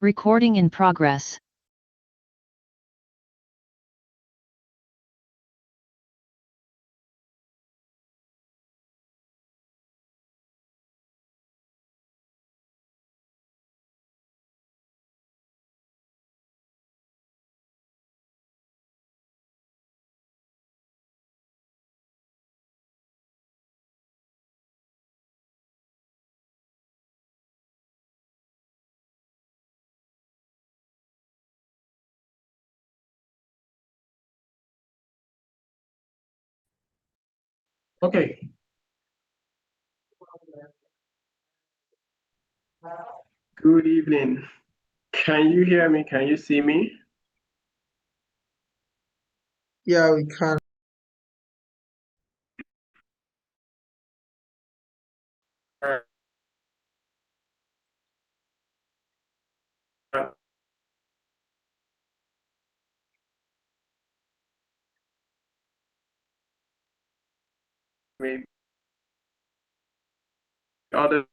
Recording in progress. Okay. Good evening. Can you hear me? Can you see me? Yeah, we can. Maybe other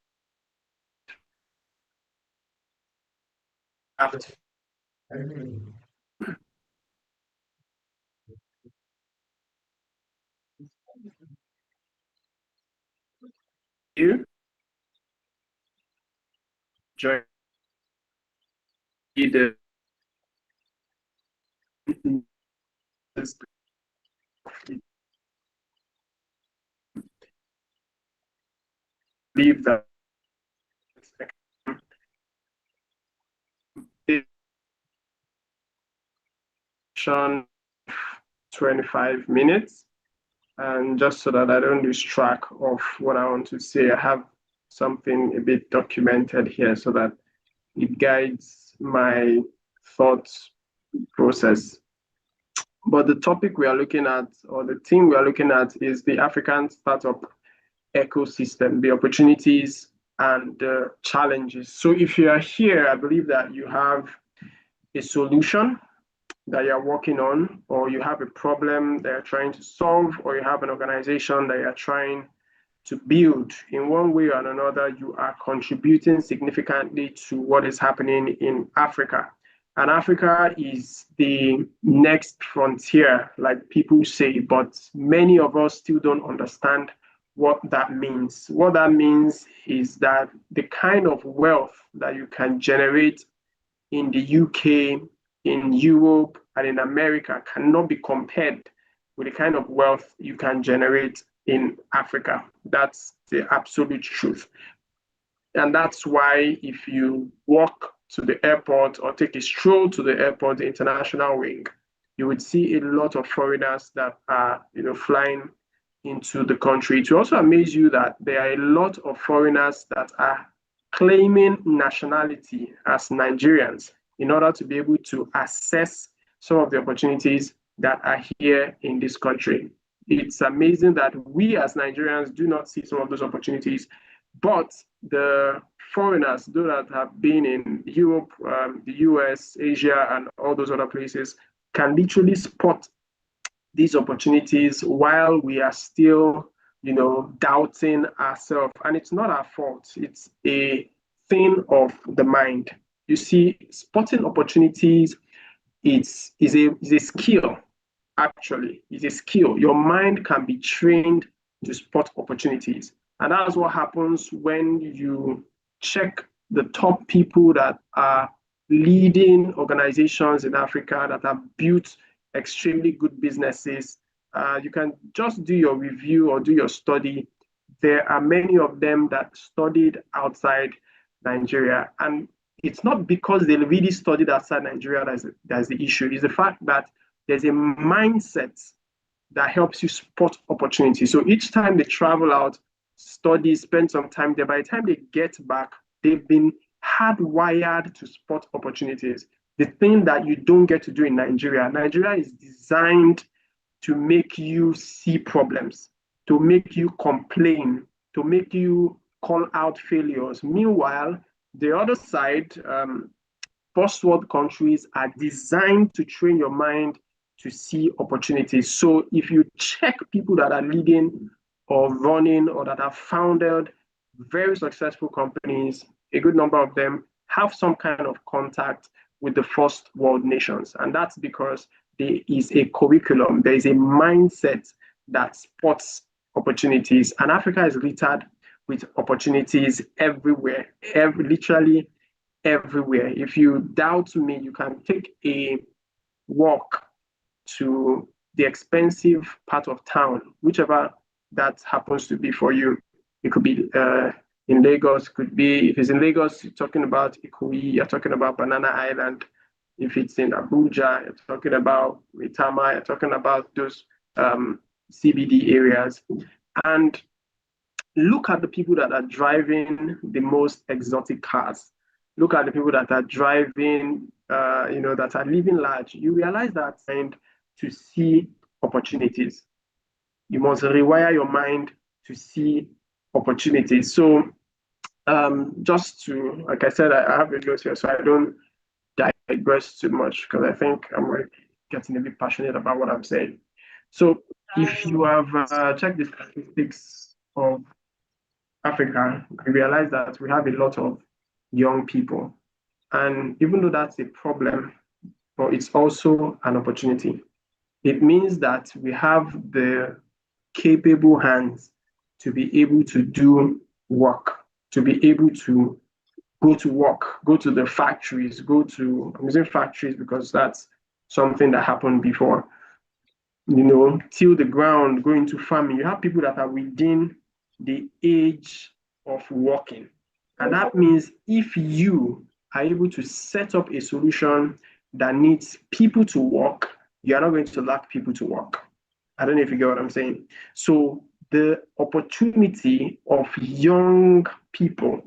after you join the believe that this 25 minutes, and just so that I don't lose track of what I want to say, I have something a bit documented here so that it guides my thoughts process. But the topic we are looking at, or the theme we are looking at, is the African startup ecosystem, the opportunities and the challenges. So if you are here, I believe that you have a solution that you're working on, or you have a problem that you're trying to solve, or you have an organization that you're trying to build. In one way or another, you are contributing significantly to what is happening in Africa. And Africa is the next frontier, like people say, but many of us still don't understand what that means. What that means is that the kind of wealth that you can generate in the UK, in Europe, and in America cannot be compared with the kind of wealth you can generate in Africa. That's the absolute truth. And that's why if you walk to the airport or take a stroll to the airport, the international wing, you would see a lot of foreigners that are, flying into the country. It will also amaze you that there are a lot of foreigners that are claiming nationality as Nigerians in order to be able to access some of the opportunities that are here in this country. It's amazing that we as Nigerians do not see some of those opportunities, but the foreigners, those that have been in Europe, the US, Asia, and all those other places, can literally spot these opportunities while we are still, doubting ourselves. And it's not our fault. It's a thing of the mind. You see, spotting opportunities is a skill, actually. It's a skill. Your mind can be trained to spot opportunities. And that's what happens when you check the top people that are leading organizations in Africa that have built extremely good businesses. You can just do your review or do your study. There are many of them that studied outside Nigeria. And it's not because they really studied outside Nigeria that's the issue. It's the fact that there's a mindset that helps you spot opportunities. So each time they travel out, study, spend some time there, by the time they get back, they've been hardwired to spot opportunities. The thing that you don't get to do in Nigeria. Nigeria is designed to make you see problems, to make you complain, to make you call out failures. Meanwhile, the other side, first world countries are designed to train your mind to see opportunities. So if you check people that are leading or running or that have founded very successful companies, a good number of them have some kind of contact with the first world nations. And that's because there is a curriculum, there is a mindset that supports opportunities. And Africa is littered with opportunities everywhere, literally everywhere. If you doubt me, you can take a walk to the expensive part of town, whichever that happens to be for you. It could be in Lagos, could be, if it's in Lagos, you're talking about Ikoyi, you're talking about Banana Island. If it's in Abuja, you're talking about Ritama, you're talking about those CBD areas. And look at the people that are driving the most exotic cars. Look at the people that are driving, that are living large. You realize that and to see opportunities. You must rewire your mind to see opportunities. So just to, like I said, I have a note here, so I don't digress too much because I think I'm getting a bit passionate about what I'm saying. So if you have checked the statistics of Africa, you realize that we have a lot of young people. And even though that's a problem, but it's also an opportunity. It means that we have the capable hands to be able to do work, to be able to go to work, go to the factories, I'm using factories because that's something that happened before, till the ground, go into farming. You have people that are within the age of working. And that means if you are able to set up a solution that needs people to work, you are not going to lack people to work. I don't know if you get what I'm saying. So the opportunity of young people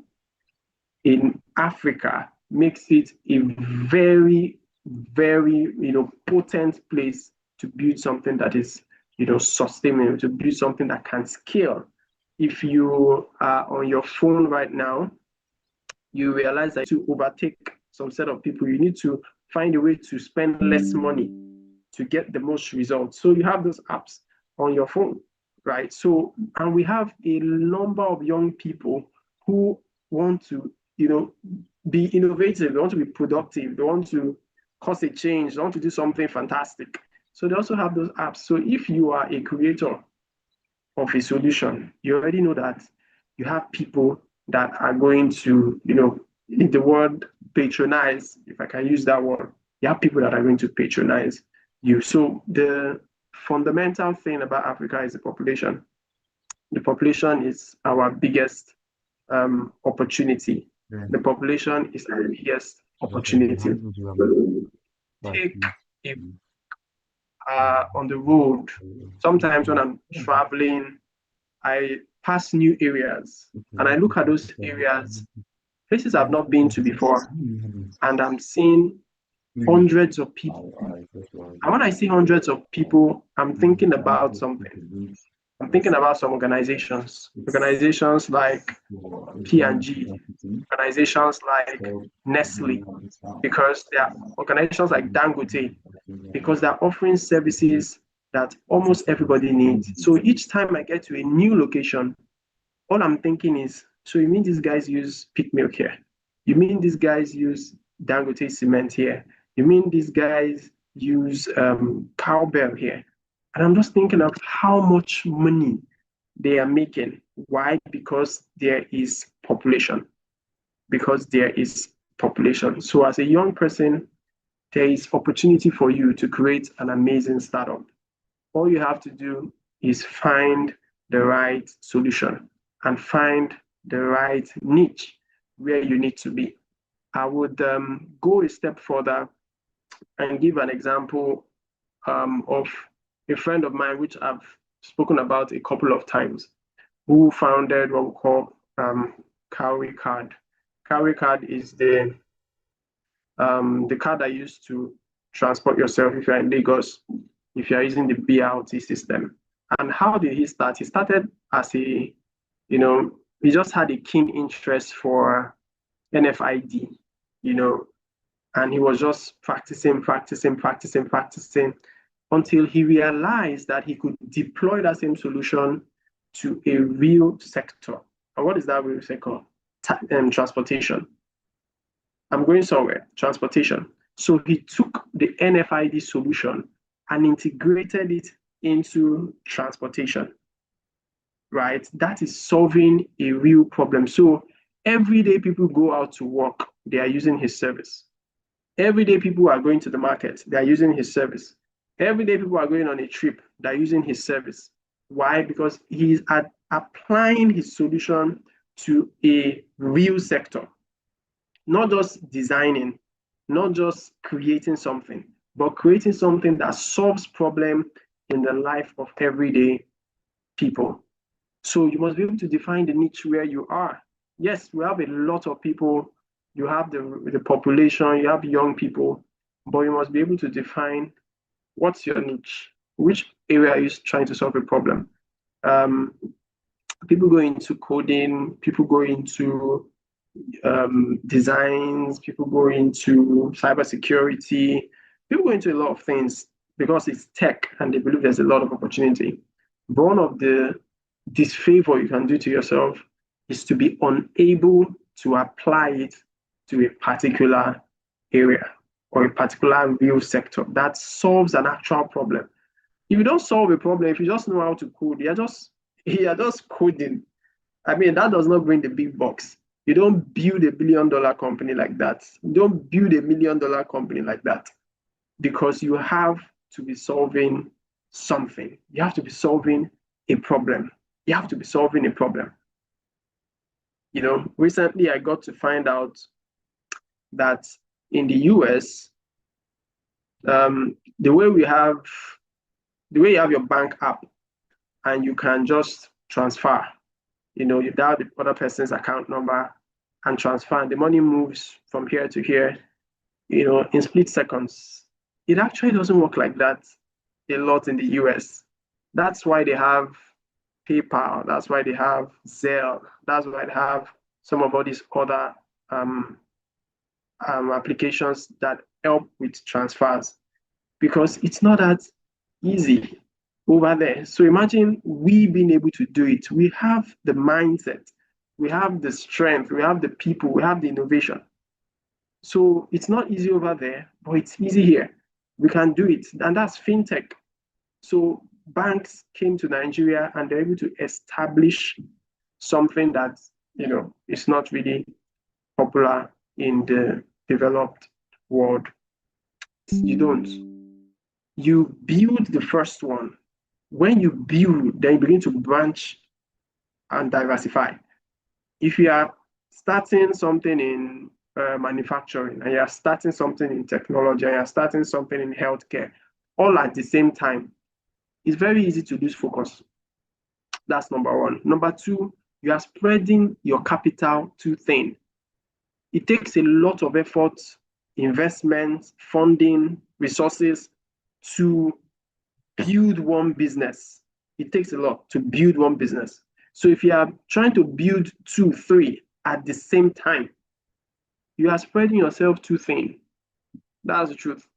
in Africa makes it a very, very, potent place to build something that is, sustainable, to build something that can scale. If you are on your phone right now, you realize that to overtake some set of people, you need to find a way to spend less money to get the most results. So you have those apps on your phone, right? So, and we have a number of young people who want to, be innovative, they want to be productive, they want to cause a change, they want to do something fantastic. So they also have those apps. So if you are a creator of a solution, you already know that you have people that are going to, the word patronize, if I can use that word, you have people that are going to patronize you. So the fundamental thing about Africa is the population. The population is our biggest opportunity. The population is our biggest opportunity. Take a on the road. Sometimes when I'm traveling, I pass new areas and I look at those areas, places I've not been to before, and I'm seeing hundreds of people. And when I see hundreds of people, I'm thinking about something. I'm thinking about some organizations like P&G, organizations like Nestle, because they are organizations like Dangote, because they're offering services that almost everybody needs. So each time I get to a new location, all I'm thinking is, so you mean these guys use peak milk here? You mean these guys use Dangote cement here? You mean these guys use cowbell here? And I'm just thinking of how much money they are making. Why? Because there is population. Because there is population. So as a young person, there is opportunity for you to create an amazing startup. All you have to do is find the right solution and find the right niche where you need to be. I would go a step further and give an example of a friend of mine, which I've spoken about a couple of times, who founded what we call Cowrie Card. Cowrie Card is the card I used to transport yourself if you're in Lagos, if you're using the BRT system. And how did he start? He started as he just had a keen interest for NFID, and he was just practicing until he realized that he could deploy that same solution to a real sector. And what is that real sector? Transportation. I'm going somewhere, transportation. So he took the NFID solution and integrated it into transportation, right? That is solving a real problem. So every day people go out to work, they are using his service. Every day people are going to the market, they are using his service. Every day people are going on a trip, they're using his service. Why? Because he's applying his solution to a real sector, not just designing, not just creating something, but creating something that solves problem in the life of everyday people. So you must be able to define the niche where you are. Yes, we have a lot of people. You have the population, you have young people, but you must be able to define what's your niche, which area is trying to solve a problem. People go into coding, people go into designs, people go into cybersecurity, people go into a lot of things because it's tech and they believe there's a lot of opportunity. But one of the disfavor you can do to yourself is to be unable to apply it to a particular area or a particular real sector that solves an actual problem. If you don't solve a problem, if you just know how to code, you're just coding. I mean, that does not bring the big bucks. You don't build $1 billion company like that. You don't build $1 million company like that because you have to be solving something. You have to be solving a problem. You have to be solving a problem. You know, recently I got to find out that in the US, the way you have your bank app and you can just transfer, you know, you dial the other person's account number and transfer, and the money moves from here to here, you know, in split seconds. It actually doesn't work like that a lot in the US. That's why they have PayPal. That's why they have Zelle. That's why they have some of all these other applications that help with transfers because it's not that easy over there. So imagine we being able to do it. We have the mindset, we have the strength, we have the people, we have the innovation. So it's not easy over there, but it's easy here. We can do it. And that's fintech. So banks came to Nigeria and they're able to establish something that, you know, is not really popular in the developed world. You don't. You build the first one. When you build, then you begin to branch and diversify. If you are starting something in manufacturing and you're starting something in technology and you're starting something in healthcare, all at the same time, it's very easy to lose focus. That's number one. Number two, you are spreading your capital too thin. It takes a lot of effort, investment, funding, resources to build one business. It takes a lot to build one business. So if you are trying to build 2, 3 at the same time, you are spreading yourself too thin. That's the truth.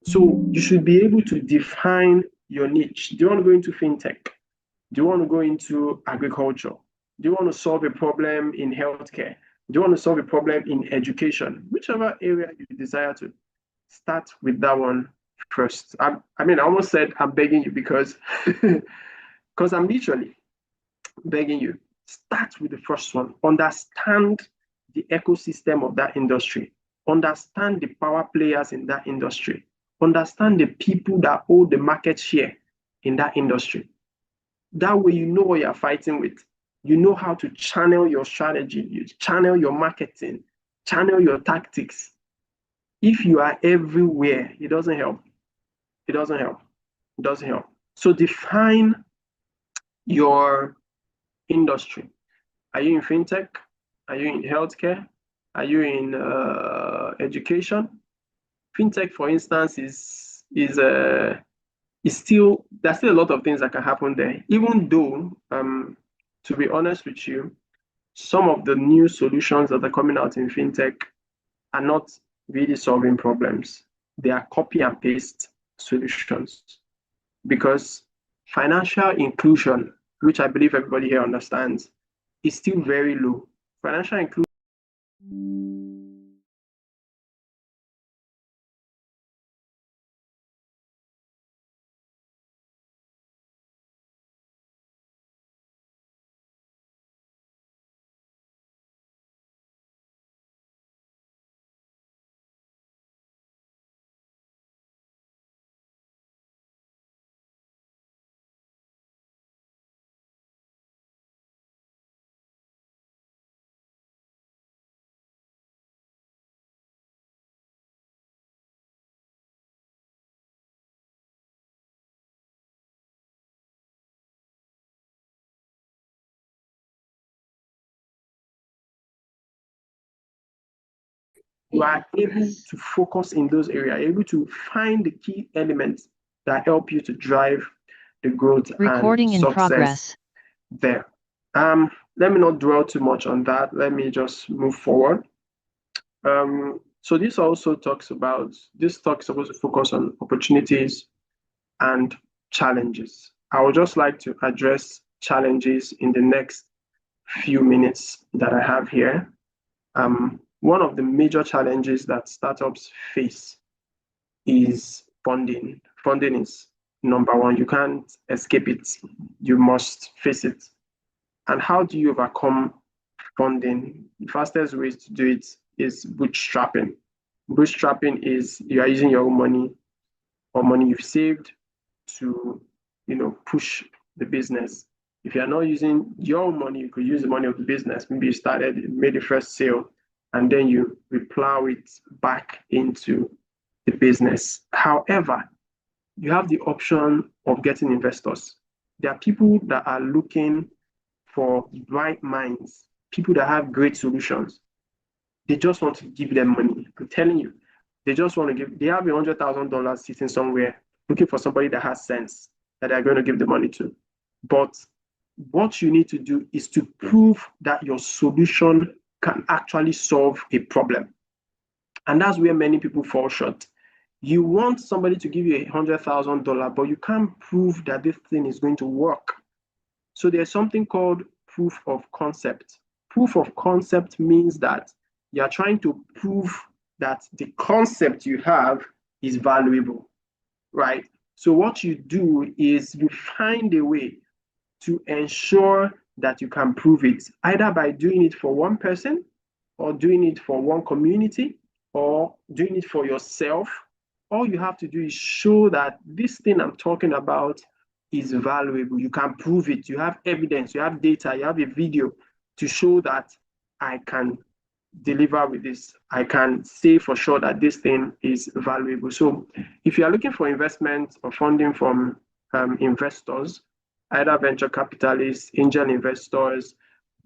So you should be able to define your niche. Do you want to go into fintech? Do you want to go into agriculture? Do you want to solve a problem in healthcare? Do you want to solve a problem in education? Whichever area you desire to, start with that one first. I almost said I'm begging you because I'm literally begging you. Start with the first one. Understand the ecosystem of that industry. Understand the power players in that industry. Understand the people that hold the market share in that industry. That way you know what you're fighting with. You know how to channel your strategy, you channel your marketing, channel your tactics. If you are everywhere, it doesn't help. It doesn't help. It doesn't help. So define your industry. Are you in fintech? Are you in healthcare? Are you in education? Fintech, for instance, is still, there's still a lot of things that can happen there. Even though, to be honest with you, some of the new solutions that are coming out in fintech are not really solving problems. They are copy and paste solutions because financial inclusion, which I believe everybody here understands, is still very low. Financial inclusion you are able to focus in those areas, able to find the key elements that help you to drive the growth Recording and in success progress. there. Let me not dwell too much on that. Let me just move forward. So this talks supposed to focus on opportunities and challenges. I would just like to address challenges in the next few minutes that I have here. One of the major challenges that startups face is funding. Funding is number one. You can't escape it. You must face it. And how do you overcome funding? The fastest way to do it is bootstrapping. Bootstrapping is you are using your own money or money you've saved to, push the business. If you're not using your own money, you could use the money of the business. Maybe you started, made the first sale, and then you replow it back into the business. However, you have the option of getting investors. There are people that are looking for bright minds, people that have great solutions. They just want to give them money. I'm telling you, they have $100,000 sitting somewhere looking for somebody that has sense that they're going to give the money to. But what you need to do is to prove that your solution can actually solve a problem. And that's where many people fall short. You want somebody to give you $100,000, but you can't prove that this thing is going to work. So there's something called proof of concept. Proof of concept means that you're trying to prove that the concept you have is valuable, right? So what you do is you find a way to ensure that you can prove it, either by doing it for one person or doing it for one community or doing it for yourself. All you have to do is show that this thing I'm talking about is valuable. You can prove it. You have evidence, you have data, you have a video to show that I can deliver with this. I can say for sure that this thing is valuable. So if you are looking for investment or funding from investors, either venture capitalists, angel investors,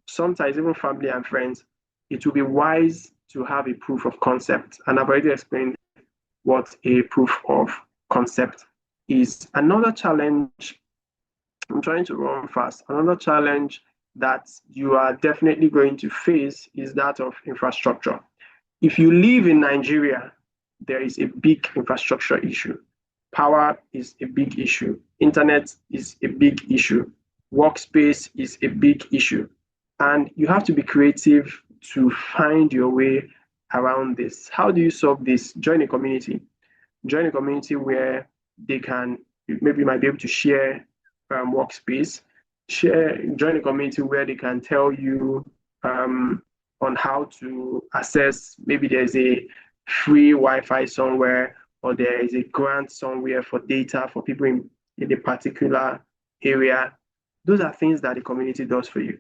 sometimes even family and friends, it will be wise to have a proof of concept. And I've already explained what a proof of concept is. Another challenge, I'm trying to run fast, another challenge that you are definitely going to face is that of infrastructure. If you live in Nigeria, there is a big infrastructure issue. Power is a big issue. Internet is a big issue. Workspace is a big issue. And you have to be creative to find your way around this. How do you solve this? Join a community. Join a community where maybe you might be able to share workspace. Join a community where they can tell you on how to access, maybe there's a free Wi-Fi somewhere, or there is a grant somewhere for data for people in a particular area. Those are things that the community does for you.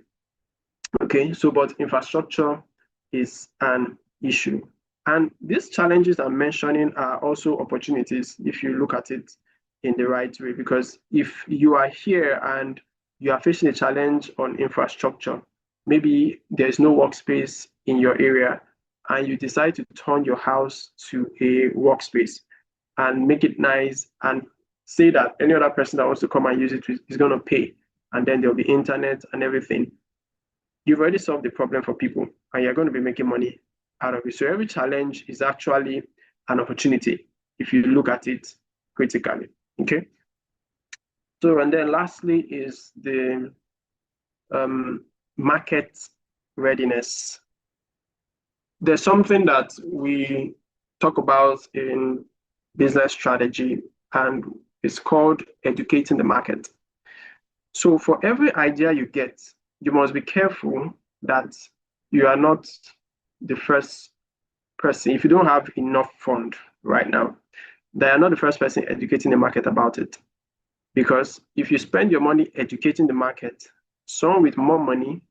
Okay, so but infrastructure is an issue. And these challenges I'm mentioning are also opportunities if you look at it in the right way, because if you are here and you are facing a challenge on infrastructure, maybe there's no workspace in your area and you decide to turn your house to a workspace and make it nice and say that any other person that wants to come and use it is going to pay, and then there'll be internet and everything. You've already solved the problem for people and you're going to be making money out of it. So every challenge is actually an opportunity if you look at it critically. Okay. So, and then lastly is the market readiness. There's something that we talk about in business strategy, and it's called educating the market. So for every idea you get, you must be careful that you are not the first person. If you don't have enough fund right now, they are not the first person educating the market about it. Because if you spend your money educating the market, someone with more money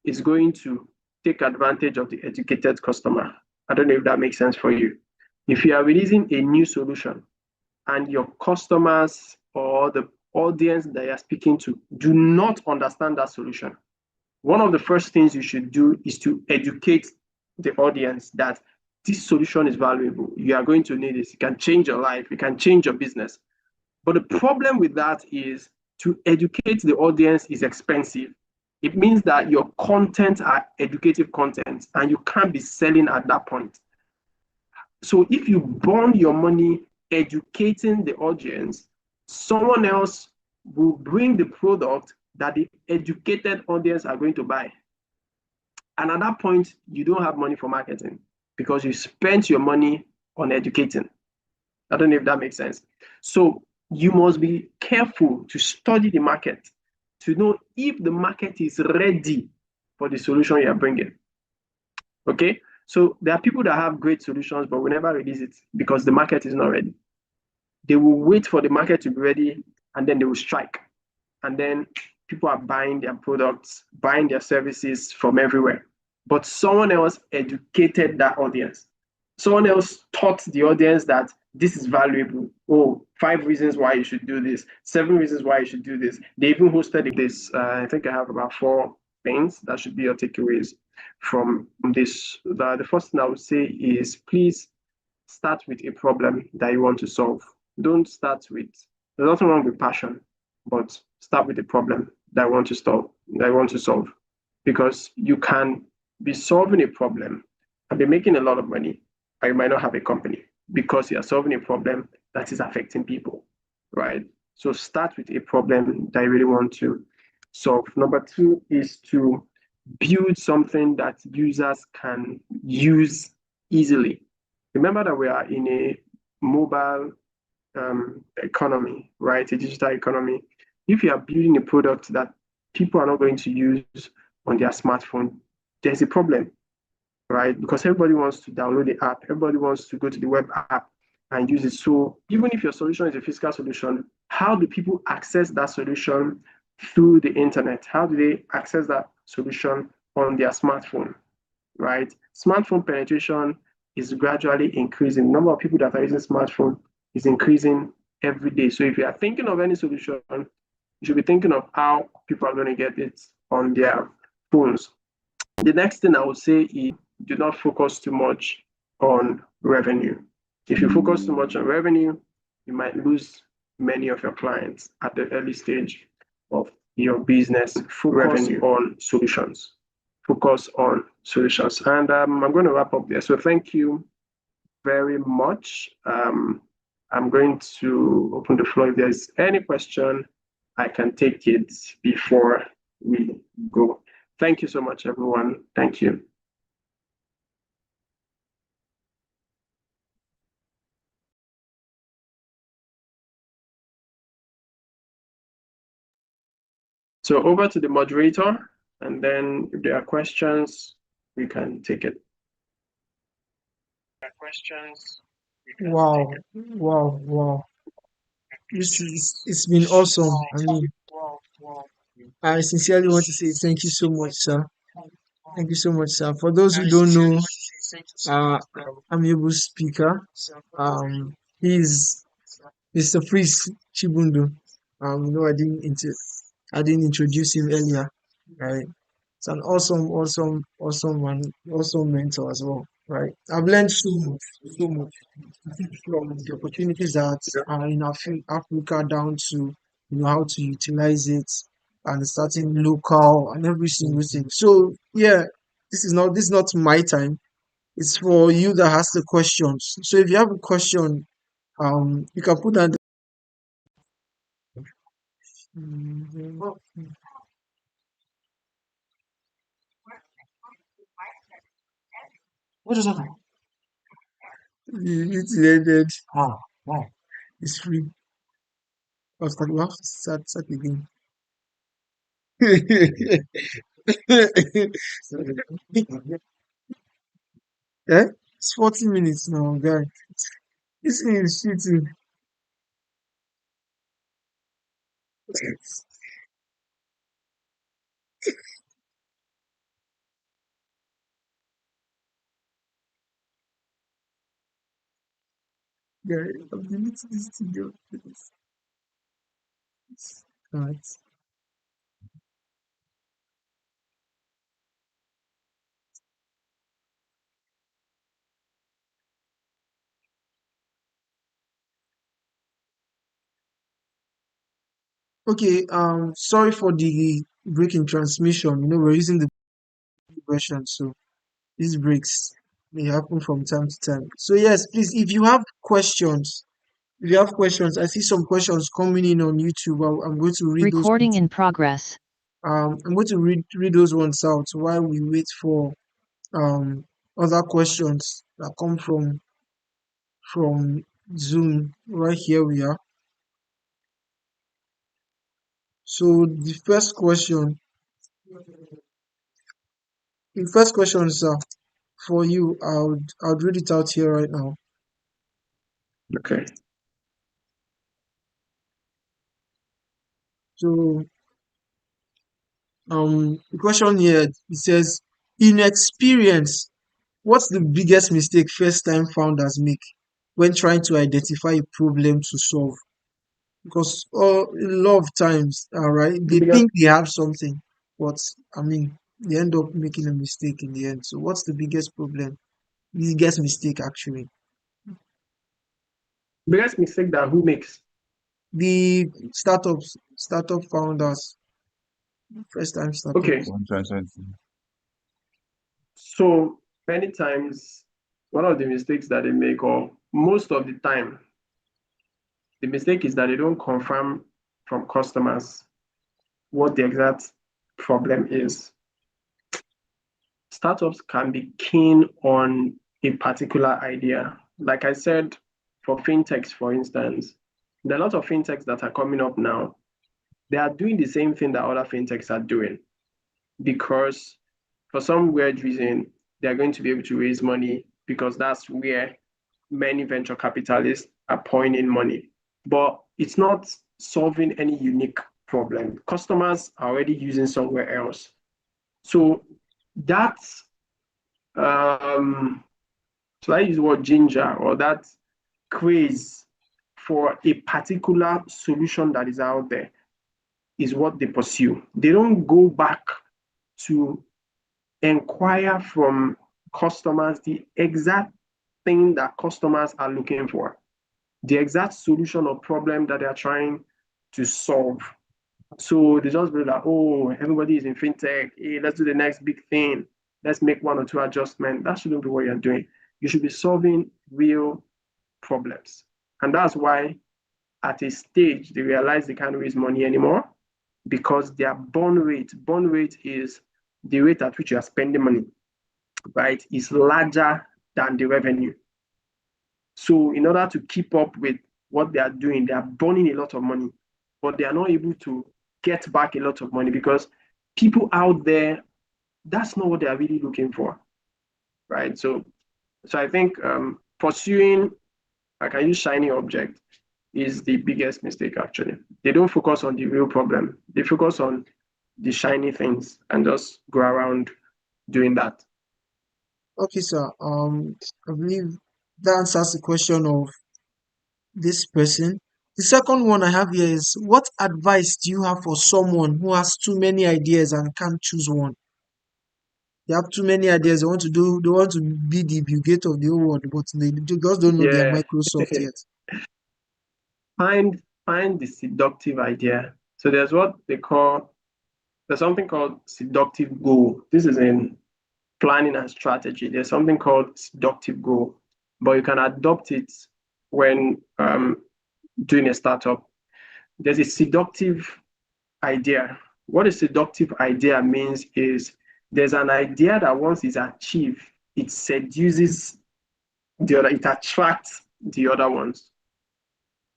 is going to take advantage of the educated customer. I don't know if that makes sense for you. If you are releasing a new solution and your customers or the audience that you're speaking to do not understand that solution, one of the first things you should do is to educate the audience that this solution is valuable. You are going to need this. It can change your life. It can change your business. But the problem with that is to educate the audience is expensive. It means that your content are educative content and you can't be selling at that point. So if you burn your money educating the audience, someone else will bring the product that the educated audience are going to buy. And at that point, you don't have money for marketing because you spent your money on educating. I don't know if that makes sense. So you must be careful to study the market to know if the market is ready for the solution you are bringing. Okay? So there are people that have great solutions, but will never release it because the market is not ready. They will wait for the market to be ready and then they will strike. And then people are buying their products, buying their services from everywhere. But someone else educated that audience. Someone else taught the audience that this is valuable. Oh, 5 reasons why you should do this, 7 reasons why you should do this. They even hosted this. I think I have about 4 things that should be your takeaways from this. The first thing I would say is please start with a problem that you want to solve. Don't start with, there's nothing wrong with passion, but start with a problem that I want to solve. Because you can be solving a problem and be making a lot of money, but you might not have a company because you are solving a problem that is affecting people, right? So start with a problem that you really want to solve. Number two is to build something that users can use easily. Remember that we are in a mobile economy, right? A digital economy. If you are building a product that people are not going to use on their smartphone, there's a problem, right? Because everybody wants to download the app, everybody wants to go to the web app and use it. So even if your solution is a physical solution, how do people access that solution through the internet? How do they access that solution on their smartphone, right? Smartphone penetration is gradually increasing. The number of people that are using smartphone is increasing every day. So if you are thinking of any solution, you should be thinking of how people are going to get it on their phones. The next thing I would say is do not focus too much on revenue. If you focus too much on revenue, you might lose many of your clients at the early stage of your business. Focus on solutions. Focus on solutions. And I'm going to wrap up there. So thank you very much. I'm going to open the floor. If there's any question, I can take it before we go. Thank you so much, everyone. Thank you. So over to the moderator, and then if there are questions, we can take it. Questions? Wow, wow, wow. It's been awesome. I mean, I sincerely want to say thank you so much, sir. Thank you so much, sir. For those who don't know, I'm able speaker. He's Mr. Freeze Chigbundu. I didn't introduce him earlier. Right? It's an awesome man, awesome mentor as well. Right? I've learned so much from the opportunities that are in Africa down to how to utilize it and starting local and every single thing. So yeah, this is not my time. It's for you that has the questions. So if you have a question, you can put that. What is that? It's ended. Wow. It's free. We have to start again. Yeah, it's 40 minutes now, guy. This thing is shooting. Guy, I'm deleting this video. Right. Okay, sorry for the break in transmission. We're using the version, so these breaks may happen from time to time. So yes, please, if you have questions, I see some questions coming in on YouTube. I'm going to read those. Recording in progress. I'm going to read those ones out while we wait for um other questions that come from Zoom. Right here we are. So the first question is for you. I'll read it out here right now. Okay. So the question here, it says, in experience, what's the biggest mistake first time founders make when trying to identify a problem to solve? Because a lot of times, all right, The they biggest think they have something, but I mean, they end up making a mistake in the end. So what's the biggest problem? Biggest mistake actually? biggest mistake that who makes? The startup founders, first time Okay. startups. So many times one of the mistakes that they make, or most of the time, the mistake is that they don't confirm from customers what the exact problem is. Startups can be keen on a particular idea. Like I said, for fintechs, for instance, there are a lot of fintechs that are coming up now. They are doing the same thing that other fintechs are doing because for some weird reason, they're going to be able to raise money because that's where many venture capitalists are pouring in money. But it's not solving any unique problem. Customers are already using somewhere else. So that's so I use the word ginger or that craze for a particular solution that is out there is what they pursue. They don't go back to inquire from customers the exact thing that customers are looking for, the exact solution or problem that they are trying to solve. So they just be like, oh, everybody is in fintech. Hey, let's do the next big thing. Let's make one or two adjustments. That shouldn't be what you're doing. You should be solving real problems. And that's why at a stage they realize they can't raise money anymore because their burn rate is the rate at which you are spending money, right, is larger than the revenue. So in order to keep up with what they are doing, they are burning a lot of money, but they are not able to get back a lot of money because people out there, that's not what they are really looking for, right? So I think pursuing, I can use shiny object, is the biggest mistake actually. They don't focus on the real problem. They focus on the shiny things and just go around doing that. Okay, sir. I believe that answers the question of this person. The second one I have here is, what advice do you have for someone who has too many ideas and can't choose one? They have too many ideas. They want to be the Bill Gates of the whole world, but they just don't know their Yeah. Microsoft yet. Find the seductive idea. So there's something called seductive goal. This is in planning and strategy. There's something called seductive goal, but you can adopt it when doing a startup. There's a seductive idea. What a seductive idea means is there's an idea that once it's achieved, it seduces the other, it attracts the other ones,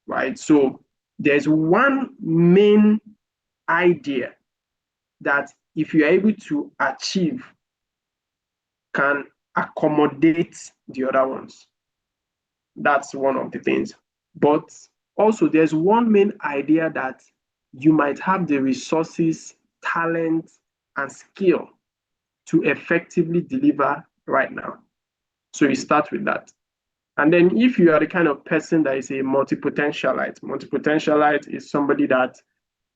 right? So there's one main idea that if you're able to achieve can accommodate the other ones. That's one of the things. But also, there's one main idea that you might have the resources, talent, and skill to effectively deliver right now. So you start with that. And then if you are the kind of person that is a multi-potentialite is somebody that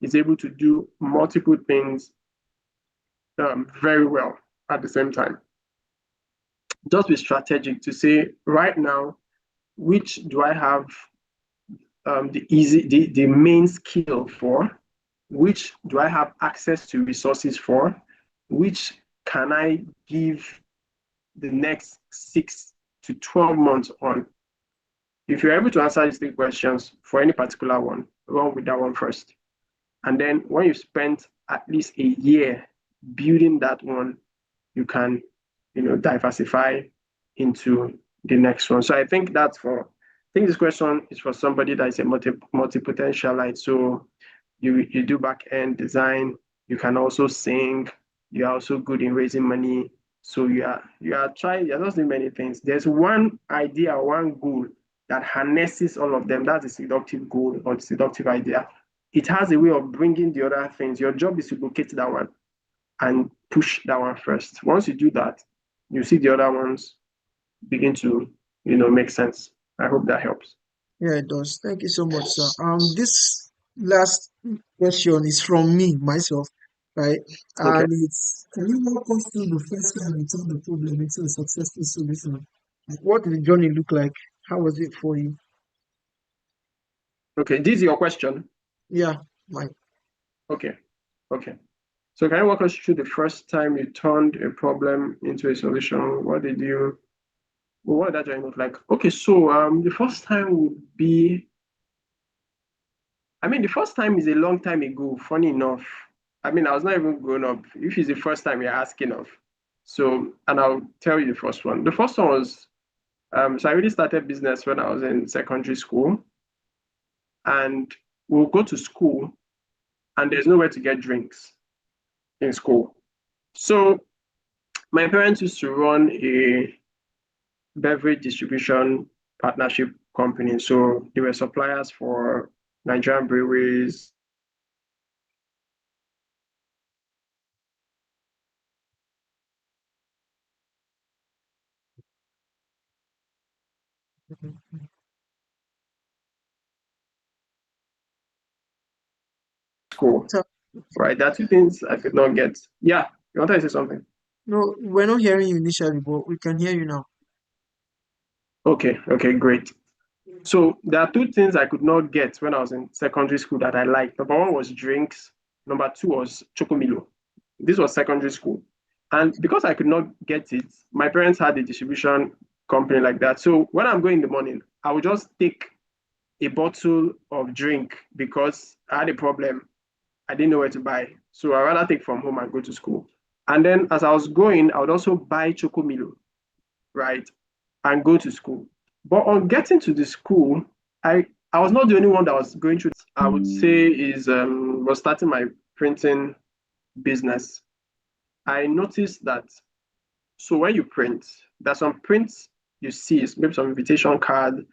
is able to do multiple things very well at the same time. Just be strategic to say, right now, which do I have the main skill for? which do I have access to resources for, which can I give the next 6 to 12 months on. If you're able to answer these 3 questions for any particular one, run with that one first. And then when you spend at least a year building that one, you can, diversify into the next one. So I think this question is for somebody that is a multi-potentialite. So you do back-end design, you can also sing, you're also good in raising money. So you're just doing many things. There's one idea, one goal that harnesses all of them. That's a seductive goal or seductive idea. It has a way of bringing the other things. Your job is to locate that one and push that one first. Once you do that, you see the other ones begin to, make sense. I hope that helps. Yeah, it does. Thank you so much, sir. This last question is from me, myself, right? Okay. And it's, can you walk us through the first time you turned the problem into a successful solution? Like, what did the journey look like? How was it for you? Okay. This is your question. Yeah, Mike. Okay. Okay. So can you walk us through the first time you turned a problem into a solution? What did that journey look like? Okay, so the first time would be, the first time is a long time ago, funny enough. I was not even grown up. If it's the first time you're asking of. So, and I'll tell you the first one. The first one was, so I really started business when I was in secondary school. And we'll go to school and there's nowhere to get drinks in school. So my parents used to run a beverage distribution partnership company. So they were suppliers for Nigerian breweries. School, So, right? There are 2 things I could not get. Yeah, you want to say something? no, we're not hearing you initially, but we can hear you now. Okay, great. So there are 2 things I could not get when I was in secondary school that I liked. Number one was drinks. Number two was chocomilo. This was secondary school. And because I could not get it, my parents had a distribution company like that. So when I'm going in the morning, I would just take a bottle of drink because I had a problem. I didn't know where to buy. So I rather take from home and go to school. And then as I was going, I would also buy chocomilo, right? And go to school. But on getting to the school, I was not the only one that was going through. I would say is was starting my printing business. I noticed that so when you print, there's some prints you see, maybe some invitation card,